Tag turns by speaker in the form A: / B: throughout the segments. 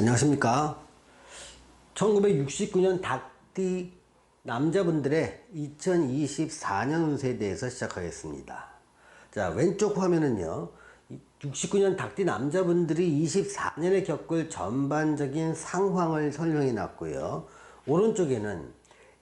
A: 안녕하십니까. 1969년 닭띠 남자분들의 2024년 운세에 대해서 시작하겠습니다. 자, 왼쪽 화면은요, 69년 닭띠 남자분들이 24년에 겪을 전반적인 상황을 설명해 놨고요. 오른쪽에는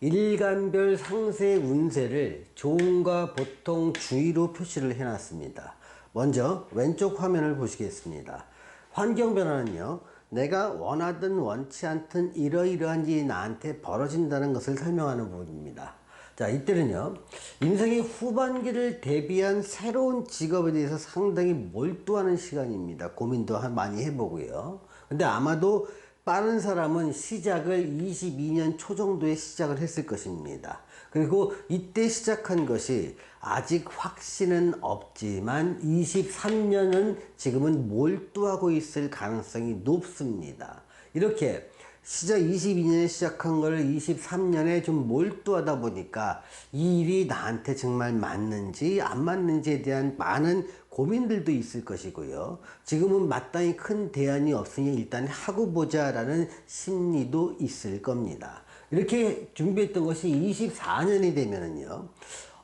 A: 일간별 상세 운세를 좋음과 보통, 주의로 표시를 해 놨습니다. 먼저 왼쪽 화면을 보시겠습니다. 환경 변화는요, 내가 원하든 원치 않든 이러이러한 일이 나한테 벌어진다는 것을 설명하는 부분입니다. 자, 이때는요, 인생의 후반기를 대비한 새로운 직업에 대해서 상당히 몰두하는 시간입니다. 고민도 많이 해보고요. 근데 아마도 빠른 사람은 시작을 22년 초 정도에 시작을 했을 것입니다. 그리고 이때 시작한 것이 아직 확신은 없지만 23년은 지금은 몰두하고 있을 가능성이 높습니다. 이렇게 시작 22년에 시작한 걸 23년에 좀 몰두하다 보니까 이 일이 나한테 정말 맞는지 안 맞는지에 대한 많은 고민들도 있을 것이고요. 지금은 마땅히 큰 대안이 없으니 일단 하고 보자 라는 심리도 있을 겁니다. 이렇게 준비했던 것이 24년이 되면은요,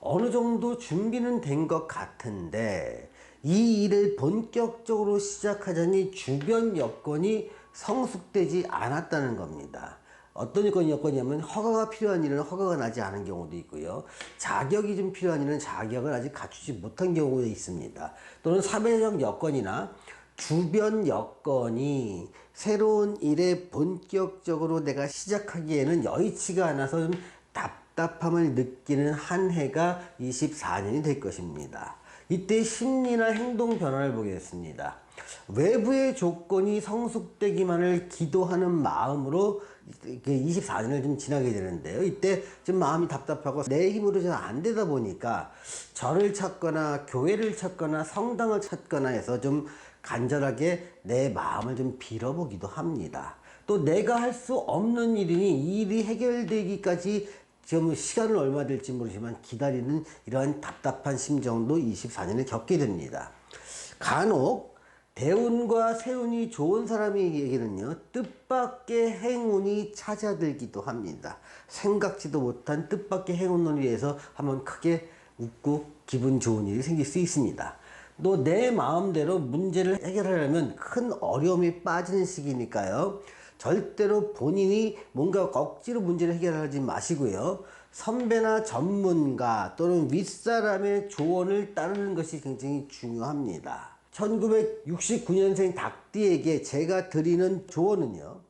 A: 어느 정도 준비는 된 것 같은데 이 일을 본격적으로 시작하자니 주변 여건이 성숙되지 않았다는 겁니다. 어떤 여건이냐면 허가가 필요한 일은 허가가 나지 않은 경우도 있고요. 자격이 좀 필요한 일은 자격을 아직 갖추지 못한 경우도 있습니다. 또는 사회적 여건이나 주변 여건이 새로운 일에 본격적으로 내가 시작하기에는 여의치가 않아서 좀 답답함을 느끼는 한 해가 24년이 될 것입니다. 이때 심리나 행동 변화를 보겠습니다. 외부의 조건이 성숙되기만을 기도하는 마음으로 24년을 좀 지나게 되는데요. 이때 좀 마음이 답답하고 내 힘으로 좀 안 되다 보니까 절을 찾거나 교회를 찾거나 성당을 찾거나 해서 좀 간절하게 내 마음을 좀 빌어보기도 합니다. 또 내가 할 수 없는 일이니 이 일이 해결되기까지 지금 시간은 얼마 될지 모르지만 기다리는 이러한 답답한 심정도 24년에 겪게 됩니다. 간혹 대운과 세운이 좋은 사람에게는요, 뜻밖의 행운이 찾아들기도 합니다. 생각지도 못한 뜻밖의 행운을 위해서 한번 크게 웃고 기분 좋은 일이 생길 수 있습니다. 또 내 마음대로 문제를 해결하려면 큰 어려움에 빠지는 시기니까요, 절대로 본인이 뭔가 억지로 문제를 해결하지 마시고요, 선배나 전문가 또는 윗사람의 조언을 따르는 것이 굉장히 중요합니다. 1969년생 닭띠에게 제가 드리는 조언은요,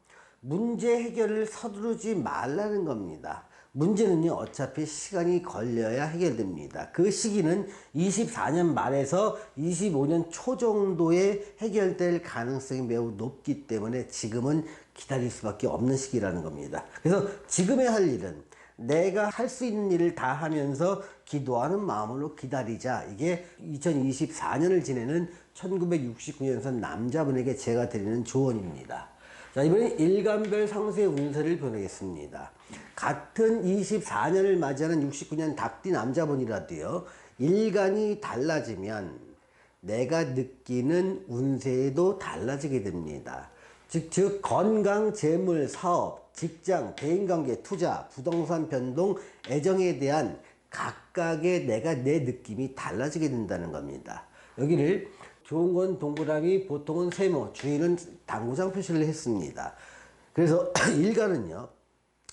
A: 문제 해결을 서두르지 말라는 겁니다. 문제는요, 어차피 시간이 걸려야 해결됩니다. 그 시기는 24년 말에서 25년 초 정도에 해결될 가능성이 매우 높기 때문에 지금은 기다릴 수밖에 없는 시기라는 겁니다. 그래서 지금의 할 일은 내가 할 수 있는 일을 다 하면서 기도하는 마음으로 기다리자. 이게 2024년을 지내는 1969년생 남자분에게 제가 드리는 조언입니다. 자, 이번엔 일간별 상세 운세를 보내겠습니다. 같은 24년을 맞이하는 69년 닭띠 남자분이라도요, 일간이 달라지면 내가 느끼는 운세도 달라지게 됩니다. 즉 건강, 재물, 사업, 직장, 대인관계, 투자, 부동산 변동, 애정에 대한 각각의 내 느낌이 달라지게 된다는 겁니다. 여기를 좋은 건 동그라미, 보통은 세모, 주의는 당구장 표시를 했습니다. 그래서 일간은요,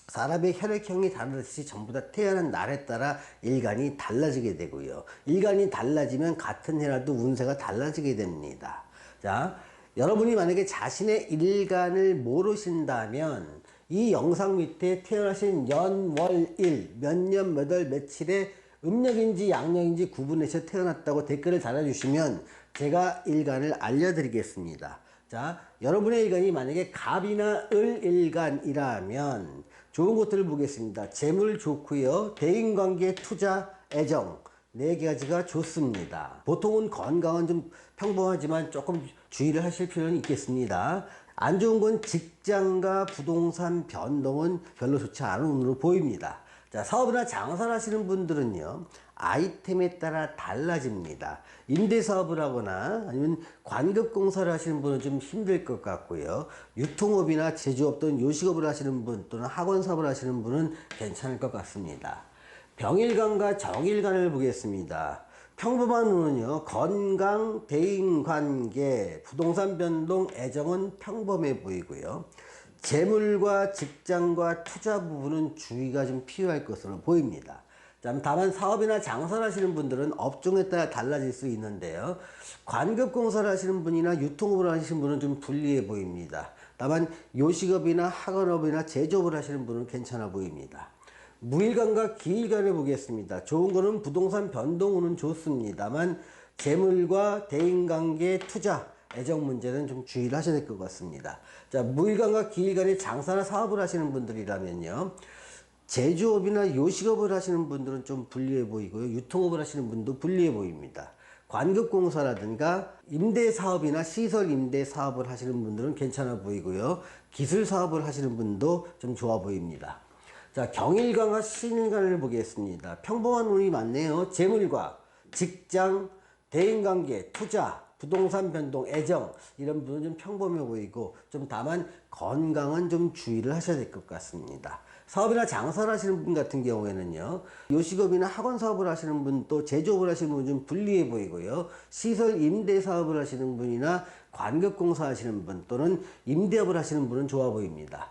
A: 사람의 혈액형이 다르듯이 전부 다 태어난 날에 따라 일간이 달라지게 되고요. 일간이 달라지면 같은 해라도 운세가 달라지게 됩니다. 자, 여러분이 만약에 자신의 일간을 모르신다면 이 영상 밑에 태어나신 연, 월, 일, 몇 년, 몇 월, 며칠에 음력인지 양력인지 구분해서 태어났다고 댓글을 달아주시면 제가 일간을 알려드리겠습니다. 자, 여러분의 일간이 만약에 갑이나 을 일간이라면 좋은 것들을 보겠습니다. 재물 좋고요, 대인관계, 투자, 애정, 네 가지가 좋습니다. 보통은 건강은 좀 평범하지만 조금 주의를 하실 필요는 있겠습니다. 안 좋은 건 직장과 부동산 변동은 별로 좋지 않은 운으로 보입니다. 자, 사업이나 장사를 하시는 분들은요, 아이템에 따라 달라집니다. 임대사업을 하거나 아니면 관급공사를 하시는 분은 좀 힘들 것 같고요. 유통업이나 제조업 또는 요식업을 하시는 분 또는 학원사업을 하시는 분은 괜찮을 것 같습니다. 병일간과 정일간을 보겠습니다. 평범한 운은요, 건강, 대인관계, 부동산 변동, 애정은 평범해 보이고요. 재물과 직장과 투자 부분은 주의가 좀 필요할 것으로 보입니다. 다만 사업이나 장사를 하시는 분들은 업종에 따라 달라질 수 있는데요. 관급공사를 하시는 분이나 유통업을 하시는 분은 좀 불리해 보입니다. 다만 요식업이나 학원업이나 제조업을 하시는 분은 괜찮아 보입니다. 무일간과 기일간을 보겠습니다. 좋은 거는 부동산 변동운은 좋습니다만 재물과 대인관계, 투자, 애정 문제는 좀 주의를 하셔야 될 것 같습니다. 자, 무일간과 기일간에 장사나 사업을 하시는 분들이라면요, 제조업이나 요식업을 하시는 분들은 좀 불리해 보이고요. 유통업을 하시는 분도 불리해 보입니다. 관급공사라든가 임대사업이나 시설 임대사업을 하시는 분들은 괜찮아 보이고요. 기술사업을 하시는 분도 좀 좋아 보입니다. 자, 경일간과 신일간을 보겠습니다. 평범한 운이 많네요. 재물과 직장, 대인관계, 투자, 부동산 변동, 애정 이런 분은 좀 평범해 보이고 좀 다만 건강은 좀 주의를 하셔야 될 것 같습니다. 사업이나 장사를 하시는 분 같은 경우에는요, 요식업이나 학원 사업을 하시는 분 또 제조업을 하시는 분은 좀 불리해 보이고요. 시설 임대 사업을 하시는 분이나 관급공사 하시는 분 또는 임대업을 하시는 분은 좋아 보입니다.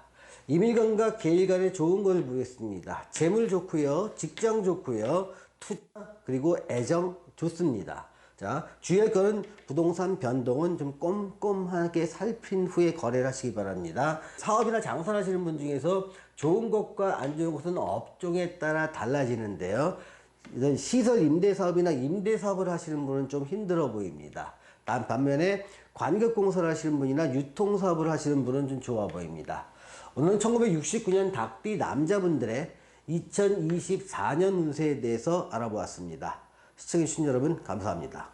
A: 임일간과 계일간에 좋은 걸 보겠습니다. 재물 좋고요, 직장 좋고요, 투자 그리고 애정 좋습니다. 자, 주의할 거는 부동산 변동은 좀 꼼꼼하게 살핀 후에 거래를 하시기 바랍니다. 사업이나 장사를 하시는 분 중에서 좋은 것과 안 좋은 것은 업종에 따라 달라지는데요. 시설 임대사업이나 임대사업을 하시는 분은 좀 힘들어 보입니다. 반면에 관급공사를 하시는 분이나 유통사업을 하시는 분은 좀 좋아 보입니다. 오늘은 1969년 닭띠 남자분들의 2024년 운세에 대해서 알아보았습니다. 시청해주신 여러분 감사합니다.